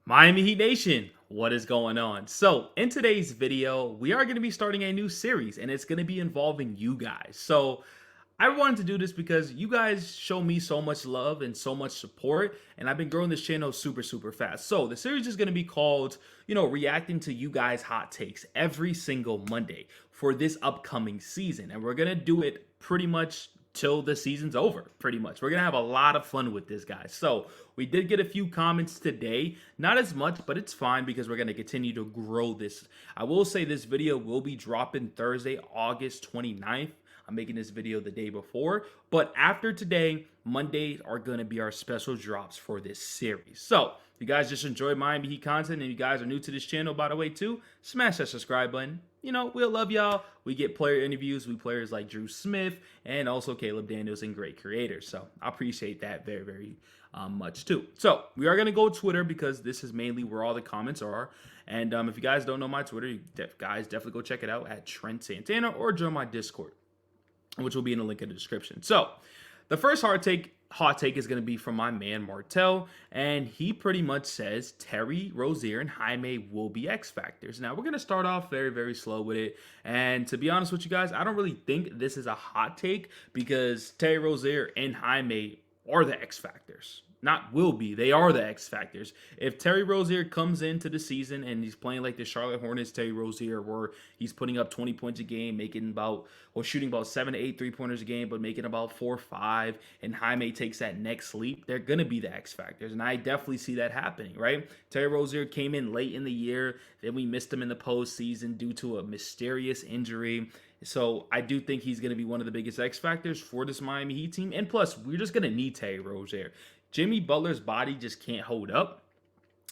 Miami Heat Nation, what is going on? So, in today's video, we are going to be starting a new series and it's going to be involving you guys. So, I wanted to do this because you guys show me so much love and so much support, and I've been growing this channel super fast. So, the series is going to be called, reacting to you guys' hot takes every single Monday for this upcoming season. And we're going to do it pretty much till the season's over, pretty much. We're going to have a lot of fun with this, guys. So, we did get a few comments today. Not as much, but it's fine because we're going to continue to grow this. I will say this video will be dropping Thursday, August 29th. I'm making this video the day before, but after today, Mondays are going to be our special drops for this series. So, if you guys just enjoy Miami Heat content and you guys are new to this channel, by the way, too, smash that subscribe button. We'll love y'all. We get player interviews with players like Drew Smith and also Caleb Daniels and great creators. So, I appreciate that very much, too. So, we are going to go Twitter because this is mainly where all the comments are. And if you guys don't know my Twitter, guys definitely go check it out at Trent Santana or join my Discord, which will be in the link in the description. So, the first hot take is going to be from my man Martel, and he pretty much says Terry Rozier and Jaime will be X Factors. Now, we're going to start off very slow with it, and to be honest with you guys, I don't really think this is a hot take because Terry Rozier and Jaime are the X Factors. Not will be, they are the X Factors. If Terry Rozier comes into the season and he's playing like the Charlotte Hornets Terry Rozier, where he's putting up 20 points a game, shooting about 7 to 8 3-pointers a game, but making about 4 or 5, and Jaime takes that next leap, they're going to be the X Factors. And I definitely see that happening, right? Terry Rozier came in late in the year, then we missed him in the postseason due to a mysterious injury. So I do think he's going to be one of the biggest X Factors for this Miami Heat team. And plus, we're just going to need Terry Rozier. Jimmy Butler's body just can't hold up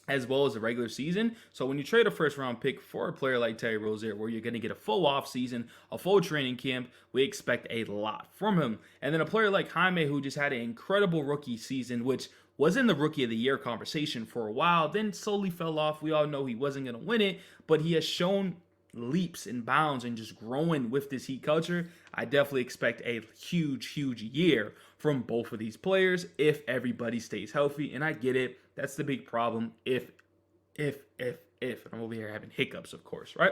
as well as the regular season. So when you trade a first-round pick for a player like Terry Rozier, where you're going to get a full offseason, a full training camp, we expect a lot from him. And then a player like Jaime, who just had an incredible rookie season, which was in the Rookie of the Year conversation for a while, then slowly fell off. We all know he wasn't going to win it, but he has shown leaps and bounds and just growing with this Heat culture. I definitely expect a huge year from both of these players if everybody stays healthy. And I get it. That's the big problem. If. And I'm over here having hiccups, of course, right?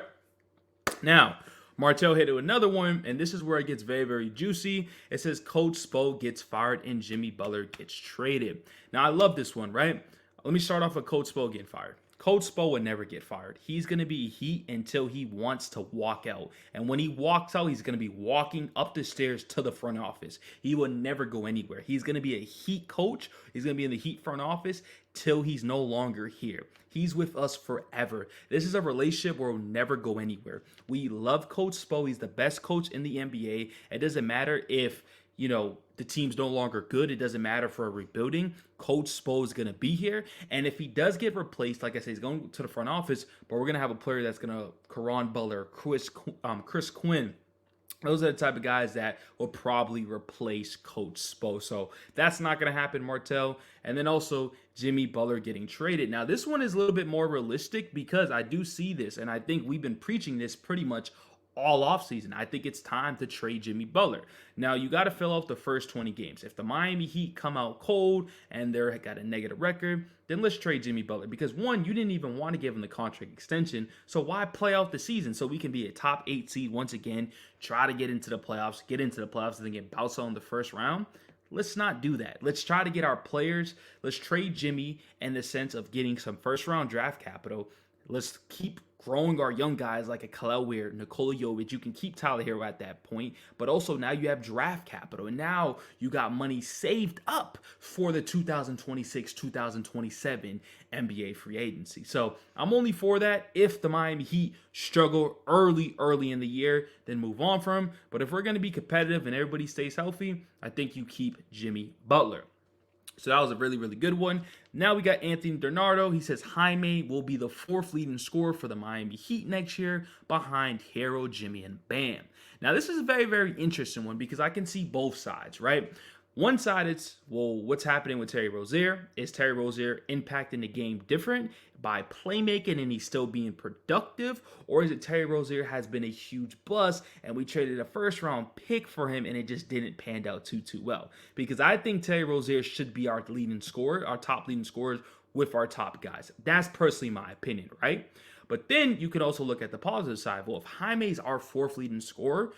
Now, Martel hit it with another one, and this is where it gets very juicy. It says Coach Spo gets fired and Jimmy Butler gets traded. Now, I love this one, right? Let me start off with Coach Spo getting fired. Coach Spo would never get fired. He's going to be Heat until he wants to walk out. And when he walks out, he's going to be walking up the stairs to the front office. He will never go anywhere. He's going to be a Heat coach. He's going to be in the Heat front office till he's no longer here. He's with us forever. This is a relationship where we'll never go anywhere. We love Coach Spo. He's the best coach in the NBA. It doesn't matter if the team's no longer good. It doesn't matter for a rebuilding. Coach Spo is going to be here. And if he does get replaced, like I say, he's going to the front office, but we're going to have a player that's going to Caron Butler, Chris Quinn. Those are the type of guys that will probably replace Coach Spo. So that's not going to happen, Martel. And then also Jimmy Butler getting traded. Now, this one is a little bit more realistic because I do see this, and I think we've been preaching this pretty much all offseason. I think it's time to trade Jimmy Butler. Now, you got to fill out the first 20 games. If the Miami Heat come out cold and they're got a negative record, then let's trade Jimmy Butler. Because one, you didn't even want to give him the contract extension, so why play out the season so we can be a top 8 seed once again, try to get into the playoffs, and then get bounced out in the first round? Let's not do that. Let's try to get our players. Let's trade Jimmy in the sense of getting some first-round draft capital. Let's keep growing our young guys like a Kel'el Ware, Nikola Jovic. You can keep Tyler Hero at that point, but also now you have draft capital, and now you got money saved up for the 2026-2027 NBA free agency. So I'm only for that. If the Miami Heat struggle early in the year, then move on from them. But if we're going to be competitive and everybody stays healthy, I think you keep Jimmy Butler. So that was a really good one. Now we got Anthony Bernardo. He says Jaime will be the 4th leading scorer for the Miami Heat next year behind Hero, Jimmy, and Bam. Now this is a very interesting one because I can see both sides, right? One side, it's, well, what's happening with Terry Rozier? Is Terry Rozier impacting the game different by playmaking and he's still being productive? Or is it Terry Rozier has been a huge bust and we traded a first-round pick for him and it just didn't pan out too well? Because I think Terry Rozier should be our leading scorer, our top leading scorer with our top guys. That's personally my opinion, right? But then you can also look at the positive side. Well, if Jaime's our fourth leading scorer,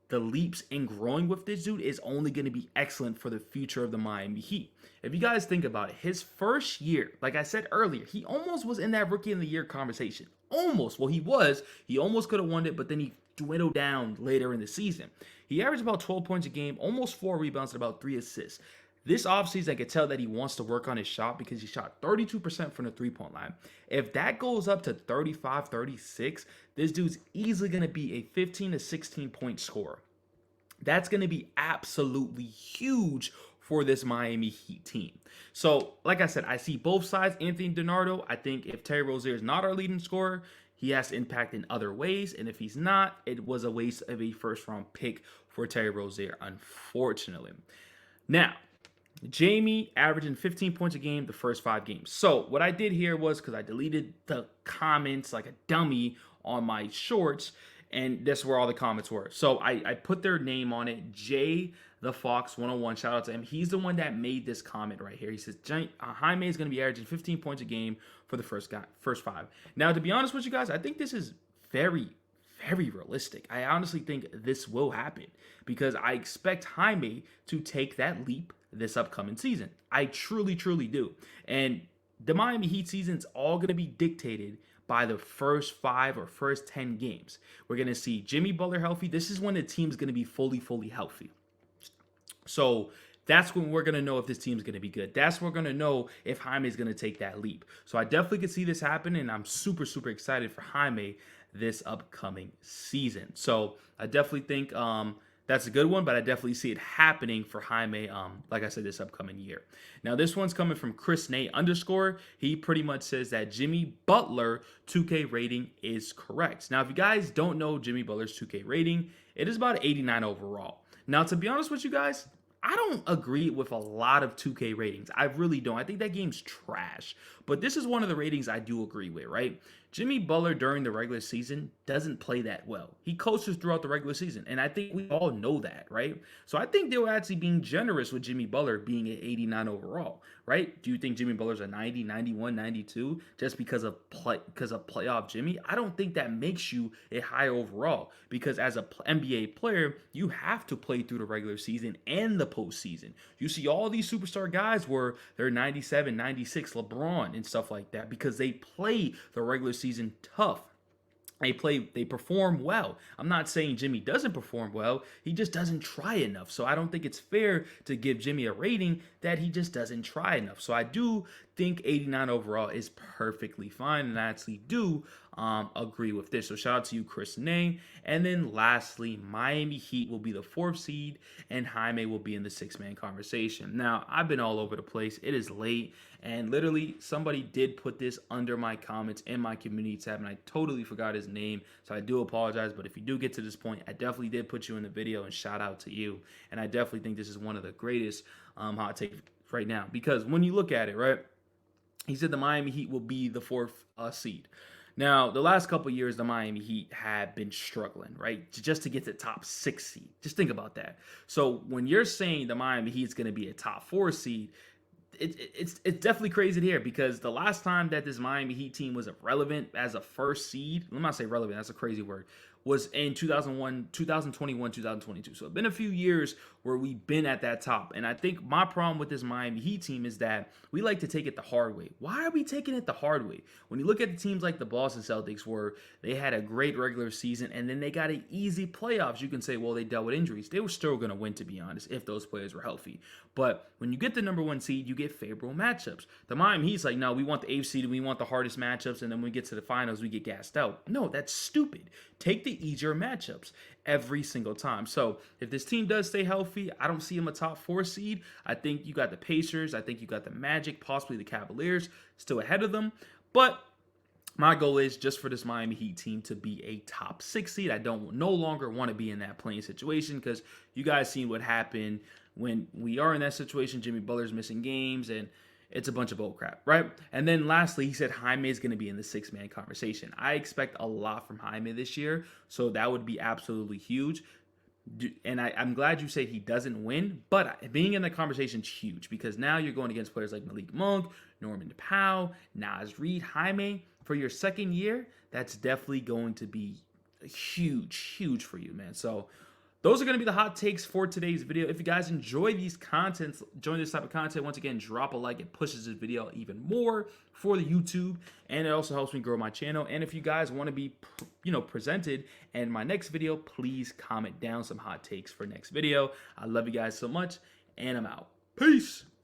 the leaps in growing with this dude is only going to be excellent for the future of the Miami Heat. If you guys think about it, his first year, like I said earlier, he almost was in that rookie of the year conversation. Almost. Well, he was. He almost could have won it, but then he dwindled down later in the season. He averaged about 12 points a game, almost 4 rebounds, and about 3 assists. This offseason, I could tell that he wants to work on his shot because he shot 32% from the three-point line. If that goes up to 35, 36, this dude's easily going to be a 15 to 16 point scorer. That's going to be absolutely huge for this Miami Heat team. So, like I said, I see both sides. Anthony DiNardo, I think if Terry Rozier is not our leading scorer, he has to impact in other ways. And if he's not, it was a waste of a first-round pick for Terry Rozier, unfortunately. Now, Jaime averaging 15 points a game the first 5 games. So what I did here was, because I deleted the comments like a dummy on my shorts, and that's where all the comments were. So I put their name on it, Jay the Fox 101. Shout out to him. He's the one that made this comment right here. He says Jaime is going to be averaging 15 points a game for the first 5. Now, to be honest with you guys, I think this is very realistic. I honestly think this will happen because I expect Jaime to take that leap this upcoming season. I truly do. And the Miami Heat season's all going to be dictated by the first 5 or first 10 games. We're going to see Jimmy Butler healthy. This is when the team's going to be fully healthy. So that's when we're going to know if this team's going to be good. That's when we're going to know if Jaime is going to take that leap. So I definitely could see this happen, and I'm super excited for Jaime this upcoming season. So I definitely think that's a good one, but I definitely see it happening for Jaime, like I said, this upcoming year. Now, this one's coming from Chris Nay _ He pretty much says that Jimmy Butler 2K rating is correct. Now, if you guys don't know Jimmy Butler's 2K rating, it is about 89 overall. Now, to be honest with you guys, I don't agree with a lot of 2K ratings. I really don't. I think that game's trash. But this is one of the ratings I do agree with, right? Jimmy Butler during the regular season doesn't play that well. He coaches throughout the regular season, and I think we all know that, right? So I think they were actually being generous with Jimmy Butler being at 89 overall, right? Do you think Jimmy Butler's a 90, 91, 92 just because of playoff Jimmy? I don't think that makes you a high overall because as a NBA player, you have to play through the regular season and the postseason. You see all these superstar guys where they're 97, 96, LeBron and stuff like that because they play the regular season tough. They perform well. I'm not saying Jimmy doesn't perform well. He just doesn't try enough. So I don't think it's fair to give Jimmy a rating that he just doesn't try enough. So I do think 89 overall is perfectly fine, and I actually do agree with this. So shout out to you, Chris Nay. And then lastly, Miami Heat will be the 4th seed, and Jaime will be in the 6-man conversation. Now, I've been all over the place. It is late, and literally somebody did put this under my comments in my community tab, and I totally forgot his name, so I do apologize. But if you do get to this point, I definitely did put you in the video, and shout out to you. And I definitely think this is one of the greatest hot takes right now, because when you look at it, right, he said the Miami Heat will be the 4th seed. Now, the last couple of years, the Miami Heat have been struggling, right? Just to get to the top 6 seed. Just think about that. So when you're saying the Miami Heat's going to be a top 4 seed, it's definitely crazy to hear because the last time that this Miami Heat team was relevant as a 1st seed, let me not say relevant, that's a crazy word, was in 2021, 2022. So it's been a few years where we've been at that top. And I think my problem with this Miami Heat team is that we like to take it the hard way. Why are we taking it the hard way? When you look at the teams like the Boston Celtics, where they had a great regular season and then they got an easy playoffs, you can say, well, they dealt with injuries. They were still going to win, to be honest, if those players were healthy. But when you get the number 1 seed, you get favorable matchups. The Miami Heat's like, no, we want the 8th seed and we want the hardest matchups, and then when we get to the finals, we get gassed out. No, that's stupid. Take the easier matchups every single time. So if this team does stay healthy, I don't see them a top 4 seed. I think you got the Pacers. I think you got the Magic, possibly the Cavaliers still ahead of them. But my goal is just for this Miami Heat team to be a top 6 seed. I no longer want to be in that playing situation because you guys seen what happened when we are in that situation. Jimmy Butler's missing games and it's a bunch of bull crap, right? And then lastly, he said Jaime is going to be in the 6-man conversation. I expect a lot from Jaime this year, so that would be absolutely huge. And I'm glad you said he doesn't win, but being in the conversation is huge because now you're going against players like Malik Monk, Norman Powell, Nas Reed, Jaime for your second year, that's definitely going to be huge for you, man. So those are going to be the hot takes for today's video. If you guys enjoy these contents, join this type of content, once again, drop a like. It pushes this video even more for the YouTube, and it also helps me grow my channel. And if you guys want to be, presented in my next video, please comment down some hot takes for next video. I love you guys so much, and I'm out. Peace.